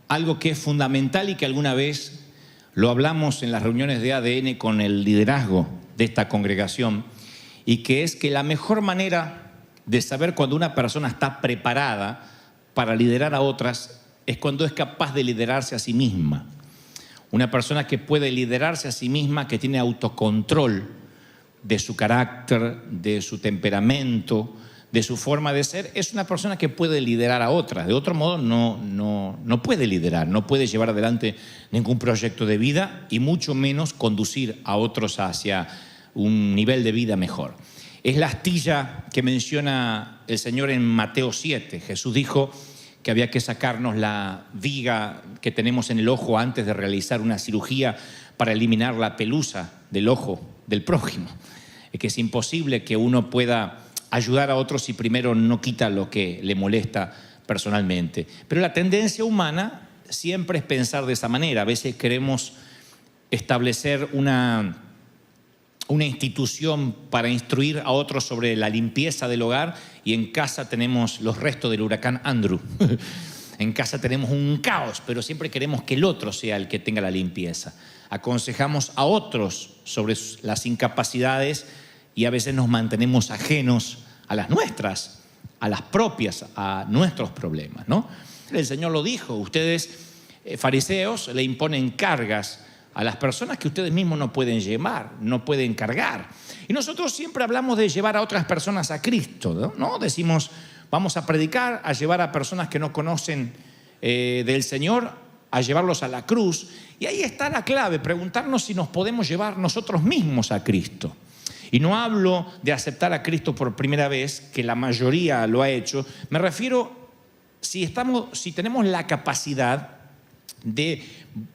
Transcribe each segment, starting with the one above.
Algo que es fundamental y que alguna vez lo hablamos en las reuniones de ADN con el liderazgo de esta congregación, y que es que la mejor manera de saber cuando una persona está preparada para liderar a otras es cuando es capaz de liderarse a sí misma. Una persona que puede liderarse a sí misma, que tiene autocontrol de su carácter, de su temperamento, de su forma de ser, es una persona que puede liderar a otras. De otro modo no puede liderar, no puede llevar adelante ningún proyecto de vida y mucho menos conducir a otros hacia un nivel de vida mejor. Es la astilla que menciona el Señor en Mateo 7. Jesús dijo que había que sacarnos la viga que tenemos en el ojo antes de realizar una cirugía para eliminar la pelusa del ojo del prójimo. Es que es imposible que uno pueda ayudar a otros si primero no quita lo que le molesta personalmente. Pero la tendencia humana siempre es pensar de esa manera. A veces queremos establecer una institución para instruir a otros sobre la limpieza del hogar, y en casa tenemos los restos del huracán Andrew. En casa tenemos un caos, pero siempre queremos que el otro sea el que tenga la limpieza. Aconsejamos a otros sobre las incapacidades y a veces nos mantenemos ajenos a las nuestras, a las propias, a nuestros problemas, ¿no? El Señor lo dijo: ustedes, fariseos, le imponen cargas a las personas que ustedes mismos no pueden llevar, no pueden cargar. Y nosotros siempre hablamos de llevar a otras personas a Cristo, ¿no? Decimos, vamos a predicar, a llevar a personas que no conocen del Señor, a llevarlos a la cruz. Y ahí está la clave, preguntarnos si nos podemos llevar nosotros mismos a Cristo. Y no hablo de aceptar a Cristo por primera vez, que la mayoría lo ha hecho. Me refiero si tenemos la capacidad de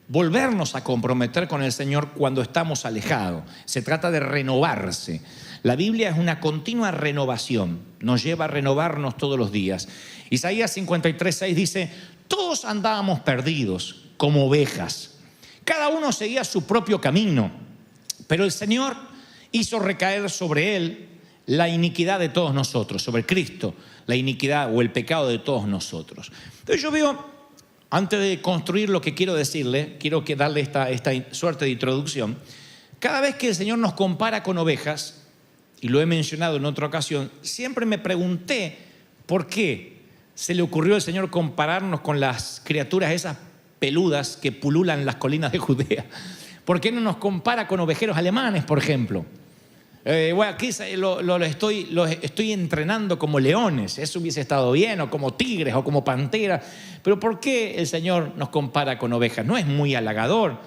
volvernos a comprometer con el Señor cuando estamos alejados. Se trata de renovarse. La Biblia es una continua renovación, nos lleva a renovarnos todos los días. Isaías 53:6 dice: todos andábamos perdidos como ovejas, cada uno seguía su propio camino, pero el Señor hizo recaer sobre él la iniquidad de todos nosotros, sobre Cristo, la iniquidad o el pecado de todos nosotros. Entonces yo veo, antes de construir lo que quiero decirle, quiero darle esta suerte de introducción. Cada vez que el Señor nos compara con ovejas, y lo he mencionado en otra ocasión, siempre me pregunté por qué se le ocurrió al Señor compararnos con las criaturas esas peludas que pululan las colinas de Judea. ¿Por qué no nos compara con ovejeros alemanes, por ejemplo? Bueno, aquí los estoy entrenando como leones, eso hubiese estado bien, o como tigres, o como panteras. Pero ¿por qué el Señor nos compara con ovejas? No es muy halagador,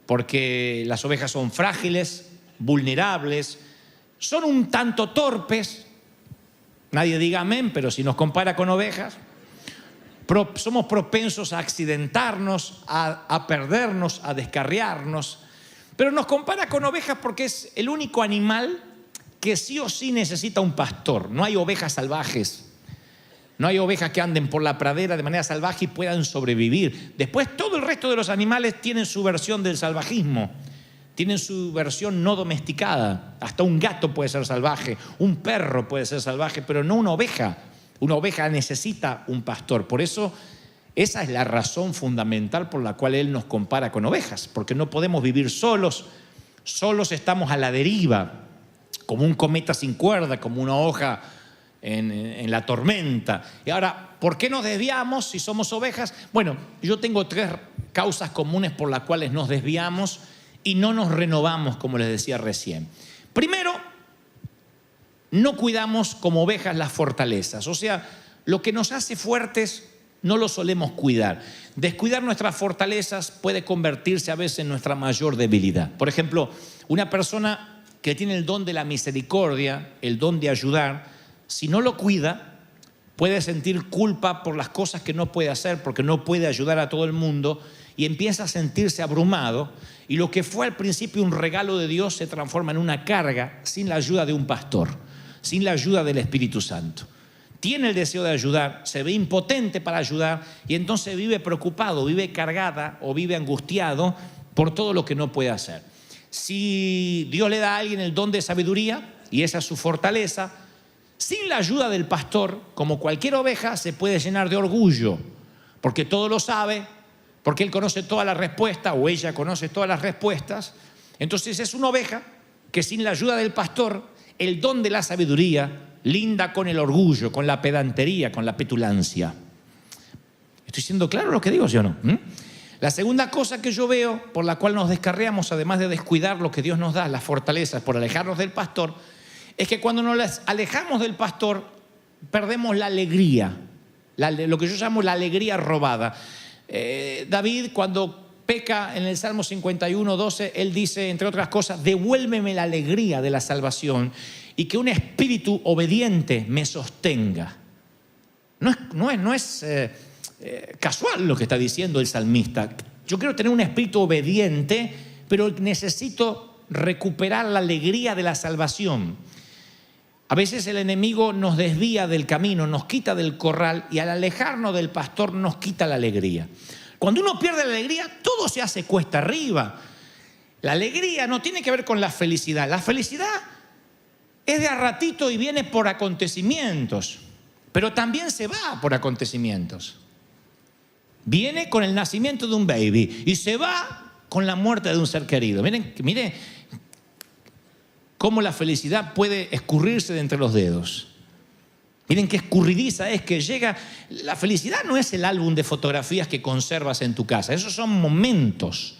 porque las ovejas son frágiles, vulnerables, son un tanto torpes. Nadie diga amén, pero si nos compara con ovejas, somos propensos a accidentarnos, a perdernos, a descarriarnos. Pero nos compara con ovejas porque es el único animal que sí o sí necesita un pastor. No hay ovejas salvajes. No hay ovejas que anden por la pradera de manera salvaje y puedan sobrevivir. Después todo el resto de los animales tienen su versión del salvajismo. Tienen su versión no domesticada. Hasta un gato puede ser salvaje, un perro puede ser salvaje, pero no una oveja. Una oveja necesita un pastor. Por eso esa es la razón fundamental por la cual Él nos compara con ovejas, porque no podemos vivir solos estamos a la deriva, como un cometa sin cuerda, como una hoja en la tormenta. Y ahora, ¿por qué nos desviamos si somos ovejas? Bueno, yo tengo 3 causas comunes por las cuales nos desviamos y no nos renovamos, como les decía recién. Primero, no cuidamos como ovejas las fortalezas, o sea, lo que nos hace fuertes no lo solemos cuidar. Descuidar nuestras fortalezas puede convertirse a veces en nuestra mayor debilidad. Por ejemplo, una persona que tiene el don de la misericordia, el don de ayudar, si no lo cuida, puede sentir culpa por las cosas que no puede hacer, porque no puede ayudar a todo el mundo, y empieza a sentirse abrumado, y lo que fue al principio un regalo de Dios se transforma en una carga sin la ayuda de un pastor, sin la ayuda del Espíritu Santo. Tiene el deseo de ayudar, se ve impotente para ayudar y entonces vive preocupado, vive cargada o vive angustiado por todo lo que no puede hacer. Si Dios le da a alguien el don de sabiduría y esa es su fortaleza, sin la ayuda del pastor, como cualquier oveja, se puede llenar de orgullo, porque todo lo sabe, porque él conoce todas las respuestas o ella conoce todas las respuestas. Entonces es una oveja que sin la ayuda del pastor, el don de la sabiduría linda con el orgullo, con la pedantería, con la petulancia. ¿Estoy siendo claro lo que digo, sí o no? La segunda cosa que yo veo por la cual nos descarriamos, además de descuidar lo que Dios nos da, las fortalezas por alejarnos del pastor, es que cuando nos alejamos del pastor, perdemos la alegría, lo que yo llamo la alegría robada. David, cuando peca en el Salmo 51:12, él dice, entre otras cosas, devuélveme la alegría de la salvación y que un espíritu obediente me sostenga. No es casual lo que está diciendo el salmista. Yo quiero tener un espíritu obediente, pero necesito recuperar la alegría de la salvación. A veces el enemigo nos desvía del camino, nos quita del corral y al alejarnos del pastor nos quita la alegría. Cuando uno pierde la alegría, todo se hace cuesta arriba. La alegría no tiene que ver con la felicidad. La felicidad es de a ratito y viene por acontecimientos, pero también se va por acontecimientos. Viene con el nacimiento de un baby y se va con la muerte de un ser querido. Miren cómo la felicidad puede escurrirse de entre los dedos. Miren qué escurridiza es que llega. La felicidad no es el álbum de fotografías que conservas en tu casa. Esos son momentos.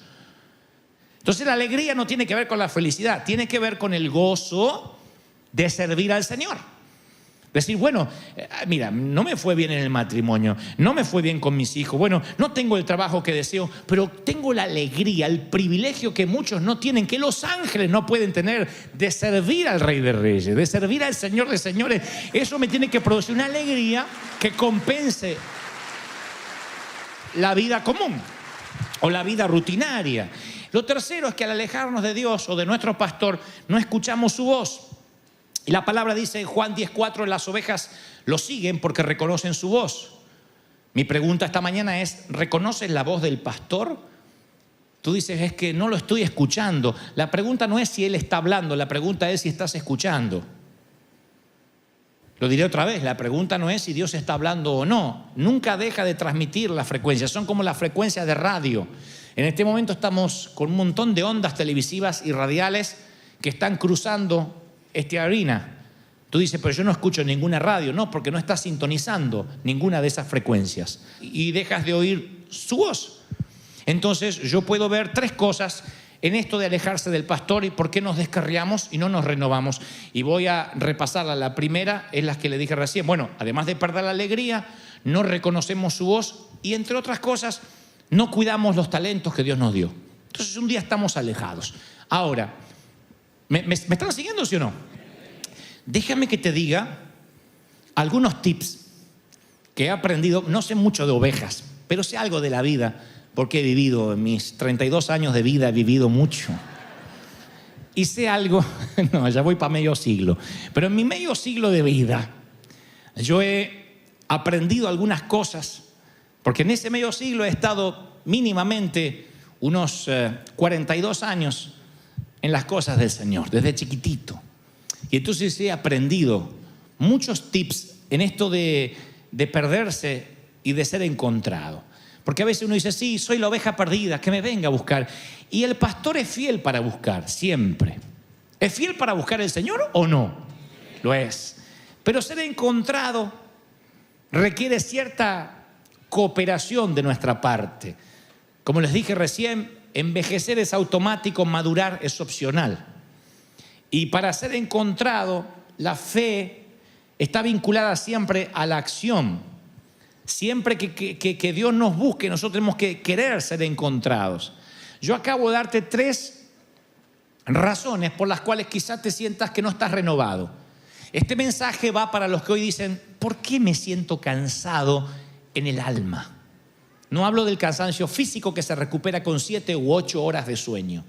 Entonces la alegría no tiene que ver con la felicidad, tiene que ver con el gozo de servir al Señor. Decir, bueno, mira, no me fue bien en el matrimonio, no me fue bien con mis hijos, bueno, no tengo el trabajo que deseo, pero tengo la alegría, el privilegio que muchos no tienen, que los ángeles no pueden tener, de servir al Rey de Reyes, de servir al Señor de Señores. Eso me tiene que producir una alegría que compense la vida común o la vida rutinaria. Lo tercero es que al alejarnos de Dios o de nuestro pastor, no escuchamos su voz. Y la palabra dice en Juan 10:4, las ovejas lo siguen porque reconocen su voz. Mi pregunta esta mañana es, ¿reconoces la voz del pastor? Tú dices, es que no lo estoy escuchando. La pregunta no es si él está hablando, la pregunta es si estás escuchando. Lo diré otra vez, la pregunta no es si Dios está hablando o no. Nunca deja de transmitir las frecuencias, son como las frecuencias de radio. En este momento estamos con un montón de ondas televisivas y radiales que están cruzando esta arena. Tú dices, pero yo no escucho ninguna radio. No, porque no estás sintonizando ninguna de esas frecuencias y dejas de oír su voz. Entonces yo puedo ver tres cosas en esto de alejarse del pastor y por qué nos descarriamos y no nos renovamos. Y voy a repasarla. La primera es la que le dije recién. Bueno, además de perder la alegría, no reconocemos su voz y, entre otras cosas, no cuidamos los talentos que Dios nos dio. Entonces un día estamos alejados. Ahora, ¿me están siguiendo, sí o no? Déjame que te diga algunos tips que he aprendido. No sé mucho de ovejas, pero sé algo de la vida, porque he vivido, en mis 32 años de vida he vivido mucho. Y sé algo, no, ya voy para medio siglo, pero en mi medio siglo de vida yo he aprendido algunas cosas, porque en ese medio siglo he estado mínimamente unos 42 años en las cosas del Señor, desde chiquitito. Y entonces he aprendido muchos tips en esto de perderse y de ser encontrado. Porque a veces uno dice, sí, soy la oveja perdida, que me venga a buscar. Y el pastor es fiel para buscar, siempre. ¿Es fiel para buscar el Señor o no? Lo es. Pero ser encontrado requiere cierta cooperación de nuestra parte. Como les dije recién, envejecer es automático, madurar es opcional. Y para ser encontrado, la fe está vinculada siempre a la acción. Siempre que Dios nos busque, nosotros tenemos que querer ser encontrados. Yo acabo de darte 3 razones por las cuales quizás te sientas que no estás renovado. Este mensaje va para los que hoy dicen, ¿por qué me siento cansado en el alma? No hablo del cansancio físico que se recupera con 7 u 8 horas de sueño.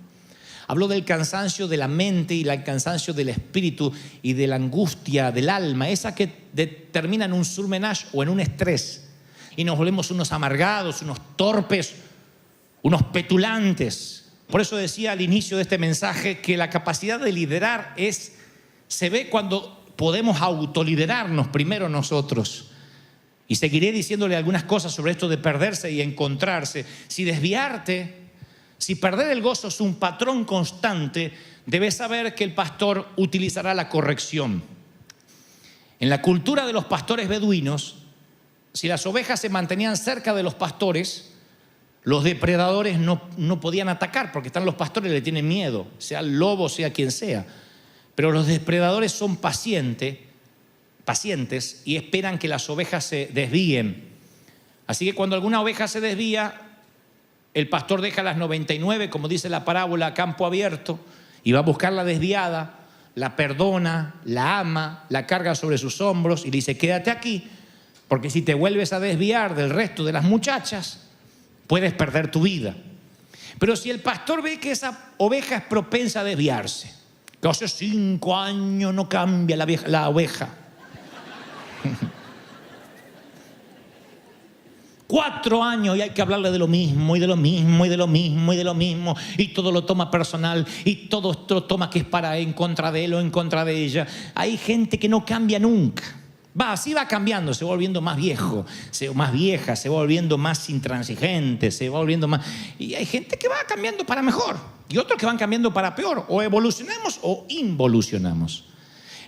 Hablo del cansancio de la mente y el cansancio del espíritu y de la angustia del alma, esa que termina en un surmenage o en un estrés. Y nos volvemos unos amargados, unos torpes, unos petulantes. Por eso decía al inicio de este mensaje que la capacidad de liderar se ve cuando podemos autoliderarnos primero nosotros. Y seguiré diciéndole algunas cosas sobre esto de perderse y encontrarse. Si desviarte, si perder el gozo es un patrón constante, debes saber que el pastor utilizará la corrección. En la cultura de los pastores beduinos, si las ovejas se mantenían cerca de los pastores, los depredadores no podían atacar, porque están los pastores, le tienen miedo, sea el lobo, sea quien sea. Pero los depredadores son pacientes y esperan que las ovejas se desvíen. Así que cuando alguna oveja se desvía, el pastor deja las 99, como dice la parábola, a campo abierto, y va a buscar la desviada, la perdona, la ama, la carga sobre sus hombros y le dice: quédate aquí, porque si te vuelves a desviar del resto de las muchachas, puedes perder tu vida. Pero si el pastor ve que esa oveja es propensa a desviarse, que hace 5 años no cambia la oveja, 4 años y hay que hablarle de lo mismo y de lo mismo y de lo mismo y de lo mismo, y todo lo toma personal y todo lo toma que es para en contra de él o en contra de ella. Hay gente que no cambia nunca. Así va cambiando, se va volviendo más viejo, más vieja, se va volviendo más intransigente, se va volviendo más... Y hay gente que va cambiando para mejor y otros que van cambiando para peor. O evolucionamos o involucionamos.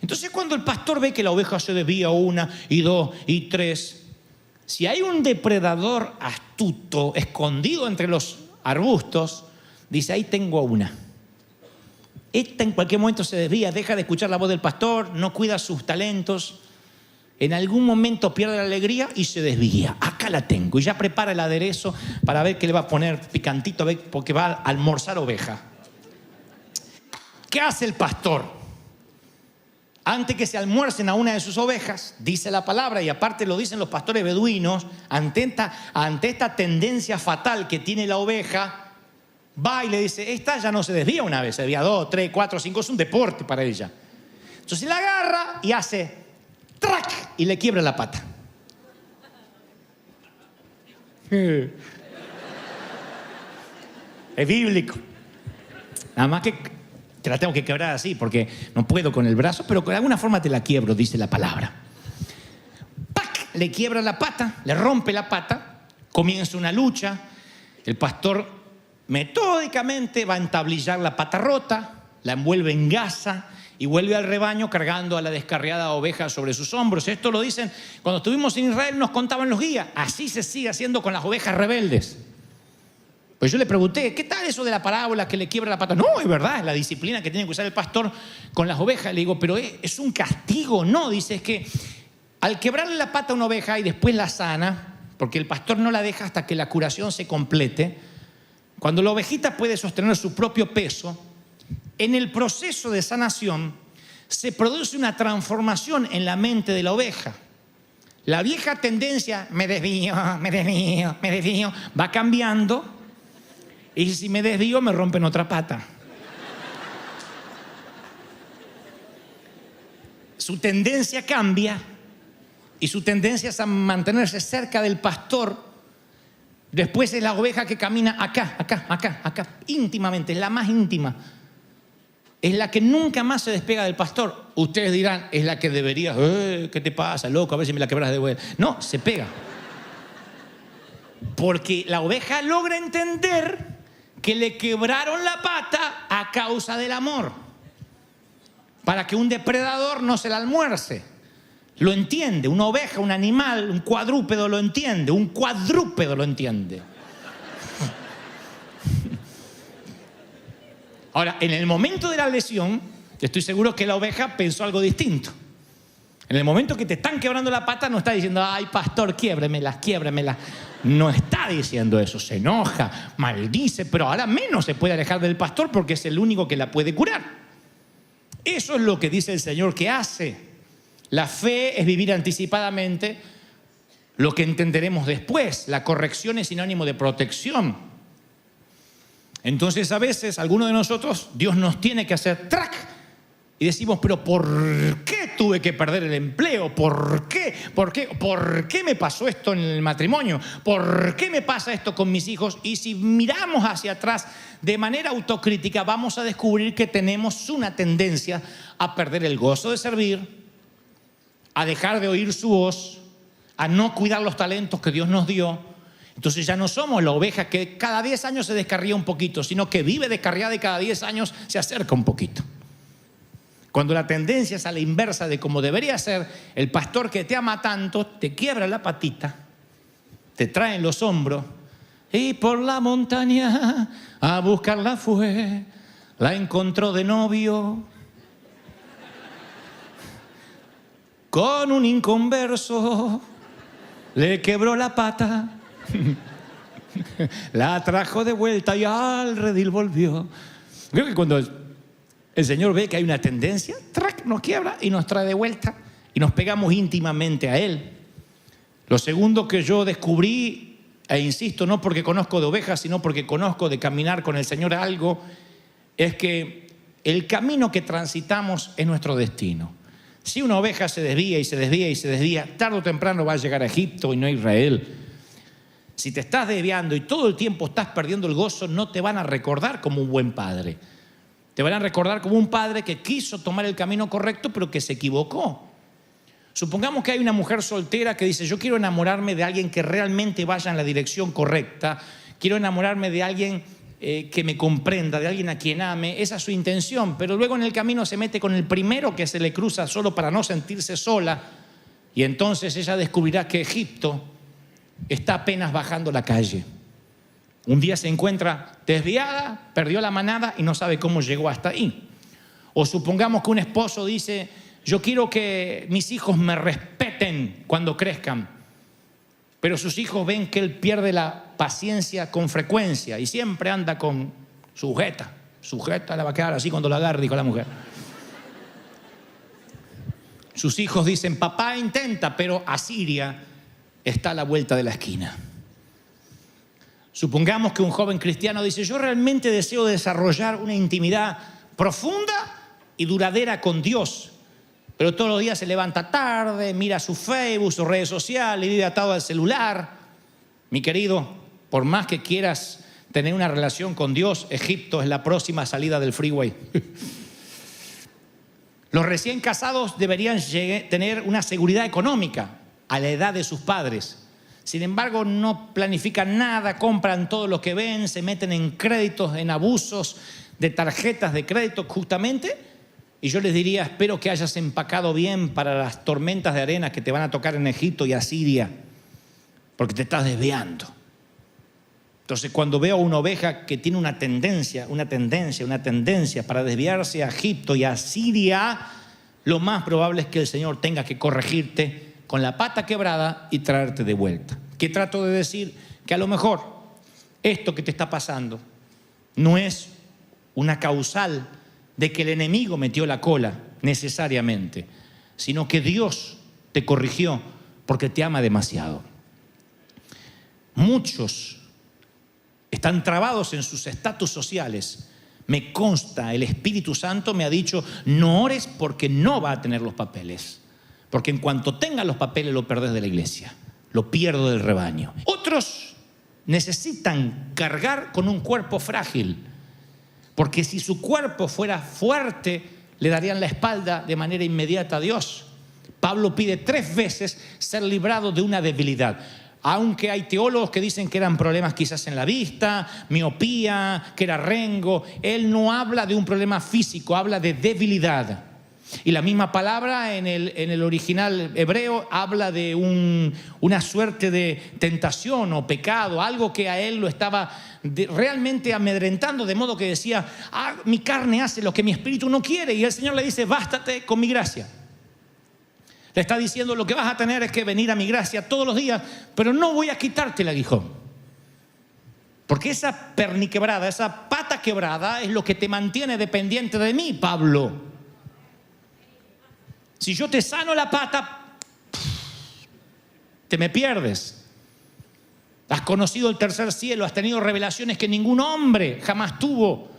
Entonces, cuando el pastor ve que la oveja se desvía 1 y 2 y 3, si hay un depredador astuto escondido entre los arbustos, dice: ahí tengo una. Esta en cualquier momento se desvía, deja de escuchar la voz del pastor, no cuida sus talentos, en algún momento pierde la alegría y se desvía. Acá la tengo. Y ya prepara el aderezo para ver qué le va a poner picantito, porque va a almorzar oveja. ¿Qué hace el pastor? Antes que se almuercen a una de sus ovejas, dice la palabra, y aparte lo dicen los pastores beduinos, ante esta tendencia fatal que tiene la oveja, va y le dice: esta ya no se desvía una vez, se desvía 2, 3, 4, 5, es un deporte para ella. Entonces la agarra y hace ¡trac! Y le quiebra la pata. Es bíblico. Nada más que te la tengo que quebrar así porque no puedo con el brazo, pero de alguna forma te la quiebro, dice la palabra. ¡Pac! Le quiebra la pata, le rompe la pata, comienza una lucha. El pastor metódicamente va a entablillar la pata rota, la envuelve en gasa y vuelve al rebaño cargando a la descarriada oveja sobre sus hombros. Esto lo dicen, cuando estuvimos en Israel nos contaban los guías. Así se sigue haciendo con las ovejas rebeldes. Pues yo le pregunté: ¿qué tal eso de la parábola que le quiebra la pata? No, es verdad, es la disciplina que tiene que usar el pastor con las ovejas. Le digo: pero es un castigo. No, dice, es que al quebrarle la pata a una oveja y después la sana, porque el pastor no la deja hasta que la curación se complete, cuando la ovejita puede sostener su propio peso, en el proceso de sanación se produce una transformación en la mente de la oveja. La vieja tendencia, me desvío, va cambiando. Y si me desvío, me rompen otra pata. Su tendencia cambia y su tendencia es a mantenerse cerca del pastor. Después es la oveja que camina acá, íntimamente, es la más íntima. Es la que nunca más se despega del pastor. Ustedes dirán: es la que debería, ¿qué te pasa, loco? A ver si me la quebras de vuelta. No, se pega. Porque la oveja logra entender que le quebraron la pata a causa del amor, para que un depredador no se la almuerce. Lo entiende, una oveja, un animal, un cuadrúpedo lo entiende, un cuadrúpedo lo entiende. Ahora, en el momento de la lesión, estoy seguro que la oveja pensó algo distinto. En el momento que te están quebrando la pata, no está diciendo: ay, pastor, quiébremela. No está diciendo eso, se enoja, maldice, pero ahora menos se puede alejar del pastor porque es el único que la puede curar. Eso es lo que dice el Señor que hace. La fe es vivir anticipadamente lo que entenderemos después. La corrección es sinónimo de protección. Entonces, a veces, algunos de nosotros, Dios nos tiene que hacer ¡trac! Y decimos: pero ¿por qué tuve que perder el empleo? ¿Por qué? ¿Por qué me pasó esto en el matrimonio? ¿Por qué me pasa esto con mis hijos? Y si miramos hacia atrás de manera autocrítica, vamos a descubrir que tenemos una tendencia a perder el gozo de servir, a dejar de oír su voz, a no cuidar los talentos que Dios nos dio. Entonces ya no somos la oveja que cada 10 años se descarría un poquito, sino que vive descarriada y cada 10 años se acerca un poquito. Cuando la tendencia es a la inversa de como debería ser, el pastor que te ama tanto te quiebra la patita, te trae en los hombros y por la montaña a buscarla fue, la encontró de novio con un inconverso, le quebró la pata, la trajo de vuelta y al redil volvió. Creo que cuando el Señor ve que hay una tendencia, ¡trac!, nos quiebra y nos trae de vuelta y nos pegamos íntimamente a Él. Lo segundo que yo descubrí, e insisto, no porque conozco de ovejas, sino porque conozco de caminar con el Señor algo, es que el camino que transitamos es nuestro destino. Si una oveja se desvía y se desvía y se desvía, tarde o temprano va a llegar a Egipto y no a Israel. Si te estás desviando y todo el tiempo estás perdiendo el gozo, no te van a recordar como un buen padre. Te van a recordar como un padre que quiso tomar el camino correcto, pero que se equivocó. Supongamos que hay una mujer soltera que dice: yo quiero enamorarme de alguien que realmente vaya en la dirección correcta, quiero enamorarme de alguien que me comprenda, de alguien a quien ame. Esa es su intención, pero luego en el camino se mete con el primero que se le cruza solo para no sentirse sola, y entonces ella descubrirá que Egipto está apenas bajando la calle. Un día se encuentra desviada, perdió la manada y no sabe cómo llegó hasta ahí. O supongamos que un esposo dice: yo quiero que mis hijos me respeten cuando crezcan, pero sus hijos ven que él pierde la paciencia con frecuencia y siempre anda con sujeta la va a quedar así cuando la agarre, dijo la mujer. Sus hijos dicen: papá intenta, pero Asiria está a la vuelta de la esquina. Supongamos que un joven cristiano dice: yo realmente deseo desarrollar una intimidad profunda y duradera con Dios, pero todos los días se levanta tarde, mira su Facebook, sus redes sociales y vive atado al celular. Mi querido, por más que quieras tener una relación con Dios, Egipto es la próxima salida del freeway. Los recién casados deberían tener una seguridad económica a la edad de sus padres. Sin embargo, no planifican nada, compran todo lo que ven, se meten en créditos, en abusos de tarjetas de crédito justamente. Y yo les diría: espero que hayas empacado bien para las tormentas de arena que te van a tocar en Egipto y Asiria, porque te estás desviando. Entonces, cuando veo una oveja que tiene una tendencia para desviarse a Egipto y a Siria, lo más probable es que el Señor tenga que corregirte con la pata quebrada y traerte de vuelta. ¿Qué trato de decir? Que a lo mejor esto que te está pasando no es una causal de que el enemigo metió la cola necesariamente, sino que Dios te corrigió porque te ama demasiado. Muchos están trabados en sus estatus sociales. Me consta, el Espíritu Santo me ha dicho: no ores porque no va a tener los papeles. Porque en cuanto tenga los papeles lo perdés de la iglesia, lo pierdo del rebaño. Otros necesitan cargar con un cuerpo frágil, porque si su cuerpo fuera fuerte, le darían la espalda de manera inmediata a Dios. Pablo pide 3 veces ser librado de una debilidad. Aunque hay teólogos que dicen que eran problemas quizás en la vista, miopía, que era rengo, él no habla de un problema físico, habla de debilidad. Y la misma palabra en el original hebreo habla de una suerte de tentación o pecado, algo que a él lo estaba realmente amedrentando, de modo que decía: mi carne hace lo que mi espíritu no quiere. Y el Señor le dice: bástate con mi gracia. Le está diciendo: lo que vas a tener es que venir a mi gracia todos los días, pero no voy a quitarte el aguijón. Porque esa perniquebrada, esa pata quebrada es lo que te mantiene dependiente de mí, Pablo. Si yo te sano la pata, te me pierdes. Has conocido el tercer cielo, has tenido revelaciones que ningún hombre jamás tuvo.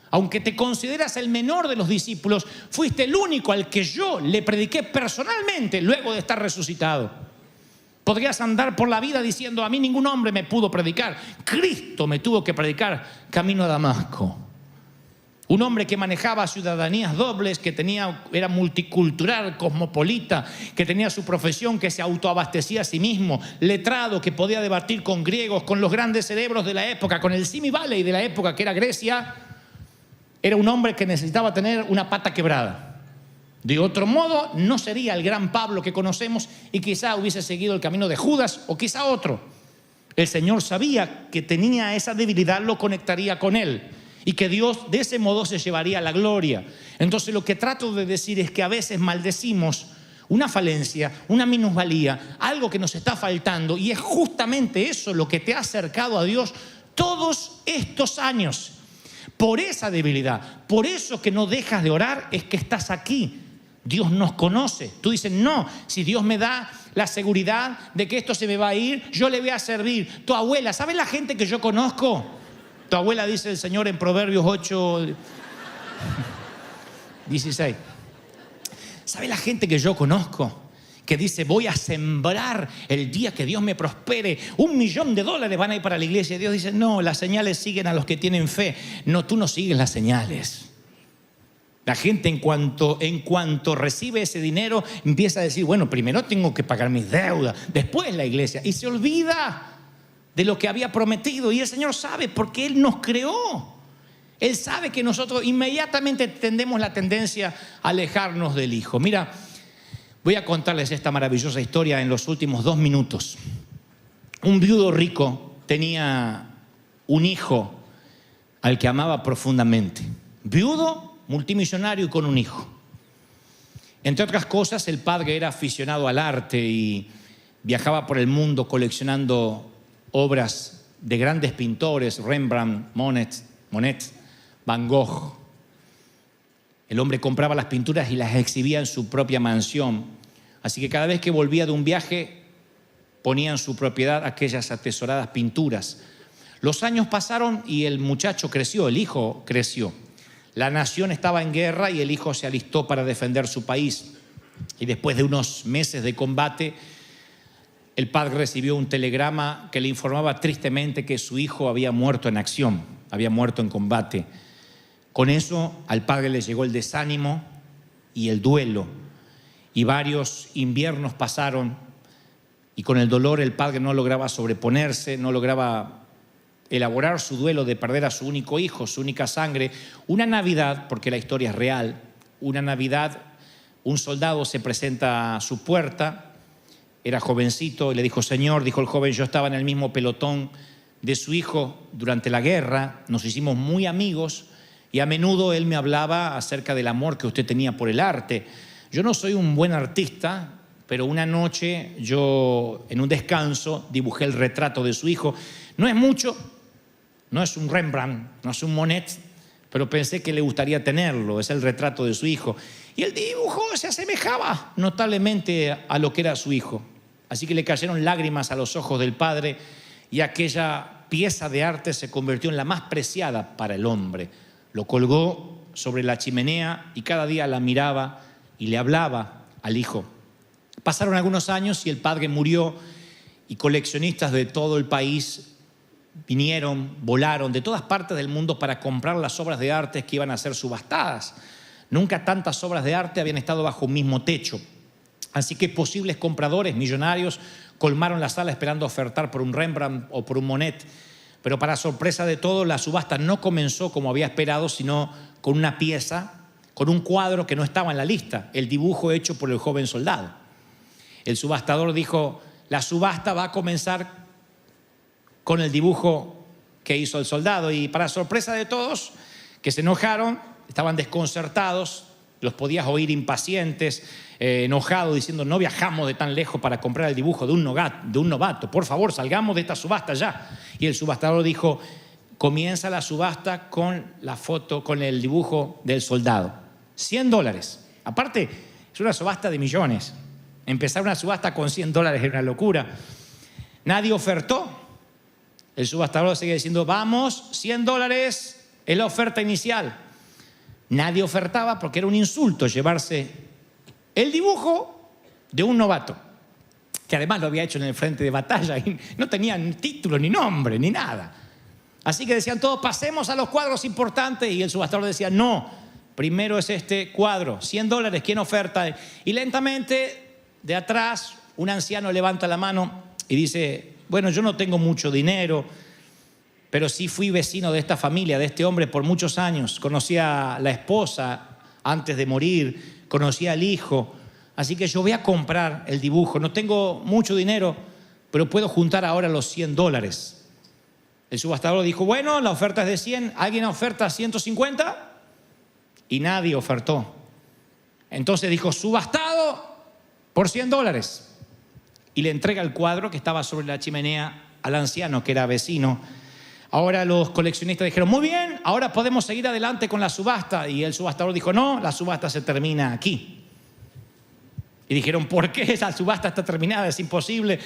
Aunque te consideras el menor de los discípulos, fuiste el único al que yo le prediqué personalmente luego de estar resucitado. Podrías andar por la vida diciendo: a mí ningún hombre me pudo predicar. Cristo me tuvo que predicar camino a Damasco. Un hombre que manejaba ciudadanías dobles, que era multicultural, cosmopolita, que tenía su profesión, que se autoabastecía a sí mismo, letrado, que podía debatir con griegos, con los grandes cerebros de la época, con el Simi Valley de la época, que era Grecia. Era un hombre que necesitaba tener una pata quebrada. De otro modo, no sería el gran Pablo que conocemos y quizá hubiese seguido el camino de Judas o quizá otro. El Señor sabía que tenía esa debilidad, lo conectaría con él y que Dios de ese modo se llevaría la gloria. Entonces lo que trato de decir es que a veces maldecimos una falencia, una minusvalía, algo que nos está faltando, y es justamente eso lo que te ha acercado a Dios todos estos años. Por esa debilidad, por eso que no dejas de orar, es que estás aquí. Dios nos conoce. Tú dices, no, si Dios me da la seguridad de que esto se me va a ir, yo le voy a servir. Tu abuela, ¿sabes la gente que yo conozco? Tu abuela, dice el Señor en Proverbios 8, 16. ¿Sabe la gente que yo conozco? Que dice, voy a sembrar el día que Dios me prospere, $1.000.000 van a ir para la iglesia. Y Dios dice, no, las señales siguen a los que tienen fe. No, tú no sigues las señales. La gente en cuanto recibe ese dinero empieza a decir, bueno, primero tengo que pagar mis deudas, después la iglesia. Y se olvida de lo que había prometido. Y el Señor sabe, porque Él nos creó. Él sabe que nosotros inmediatamente tendemos la tendencia a alejarnos del Hijo. Mira, voy a contarles esta maravillosa historia en los últimos 2 minutos. Un viudo rico tenía un hijo al que amaba profundamente. Viudo, multimillonario y con un hijo. Entre otras cosas, el padre era aficionado al arte y viajaba por el mundo coleccionando obras de grandes pintores, Rembrandt, Monet, Van Gogh. El hombre compraba las pinturas y las exhibía en su propia mansión. Así que cada vez que volvía de un viaje, ponía en su propiedad aquellas atesoradas pinturas. Los años pasaron y el muchacho creció, el hijo creció. La nación estaba en guerra y el hijo se alistó para defender su país. Y después de unos meses de combate, el padre recibió un telegrama que le informaba tristemente que su hijo había muerto en acción, había muerto en combate. Con eso al padre le llegó el desánimo y el duelo. Y varios inviernos pasaron y con el dolor el padre no lograba sobreponerse, no lograba elaborar su duelo de perder a su único hijo, su única sangre. Una Navidad, porque la historia es real, una Navidad, un soldado se presenta a su puerta, era jovencito, y le dijo, Señor, dijo el joven, yo estaba en el mismo pelotón de su hijo durante la guerra, nos hicimos muy amigos y a menudo él me hablaba acerca del amor que usted tenía por el arte. Yo no soy un buen artista, pero una noche yo en un descanso dibujé el retrato de su hijo. No es mucho, no es un Rembrandt, no es un Monet, pero pensé que le gustaría tenerlo, es el retrato de su hijo. Y el dibujo se asemejaba notablemente a lo que era su hijo. Así que le cayeron lágrimas a los ojos del padre y aquella pieza de arte se convirtió en la más preciada para el hombre. Lo colgó sobre la chimenea y cada día la miraba y le hablaba al hijo. Pasaron algunos años y el padre murió y coleccionistas de todo el país vinieron, volaron de todas partes del mundo para comprar las obras de arte que iban a ser subastadas. Nunca tantas obras de arte habían estado bajo un mismo techo. Así que posibles compradores millonarios colmaron la sala esperando ofertar por un Rembrandt o por un Monet. Pero para sorpresa de todos, la subasta no comenzó como había esperado, sino con una pieza, con un cuadro que no estaba en la lista, el dibujo hecho por el joven soldado. El subastador dijo, la subasta va a comenzar con el dibujo que hizo el soldado. Y para sorpresa de todos, que se enojaron, estaban desconcertados, los podías oír impacientes, enojados, diciendo, no viajamos de tan lejos para comprar el dibujo de un novato. Por favor, salgamos de esta subasta ya. Y el subastador dijo, comienza la subasta con la foto, con el dibujo del soldado. $100. Aparte, es una subasta de millones. Empezar una subasta con $100 es una locura. Nadie ofertó. El subastador sigue diciendo, vamos, $100 es la oferta inicial. Nadie ofertaba porque era un insulto llevarse el dibujo de un novato, que además lo había hecho en el frente de batalla y no tenía ni título, ni nombre, ni nada. Así que decían todos, pasemos a los cuadros importantes. Y el subastador decía, no, primero es este cuadro, $100, ¿quién oferta? Y lentamente, de atrás, un anciano levanta la mano y dice, bueno, yo no tengo mucho dinero, pero sí fui vecino de esta familia, de este hombre por muchos años. Conocí a la esposa antes de morir, conocí al hijo. Así que yo voy a comprar el dibujo. No tengo mucho dinero, pero puedo juntar ahora los $100. El subastador dijo, bueno, la oferta es de 100. ¿Alguien oferta 150? Y nadie ofertó. Entonces dijo, subastado por $100. Y le entrega el cuadro que estaba sobre la chimenea al anciano, que era vecino. Ahora los coleccionistas dijeron, muy bien, ahora podemos seguir adelante con la subasta. Y el subastador dijo, no, la subasta se termina aquí. Y dijeron, ¿por qué esa subasta está terminada? Es imposible.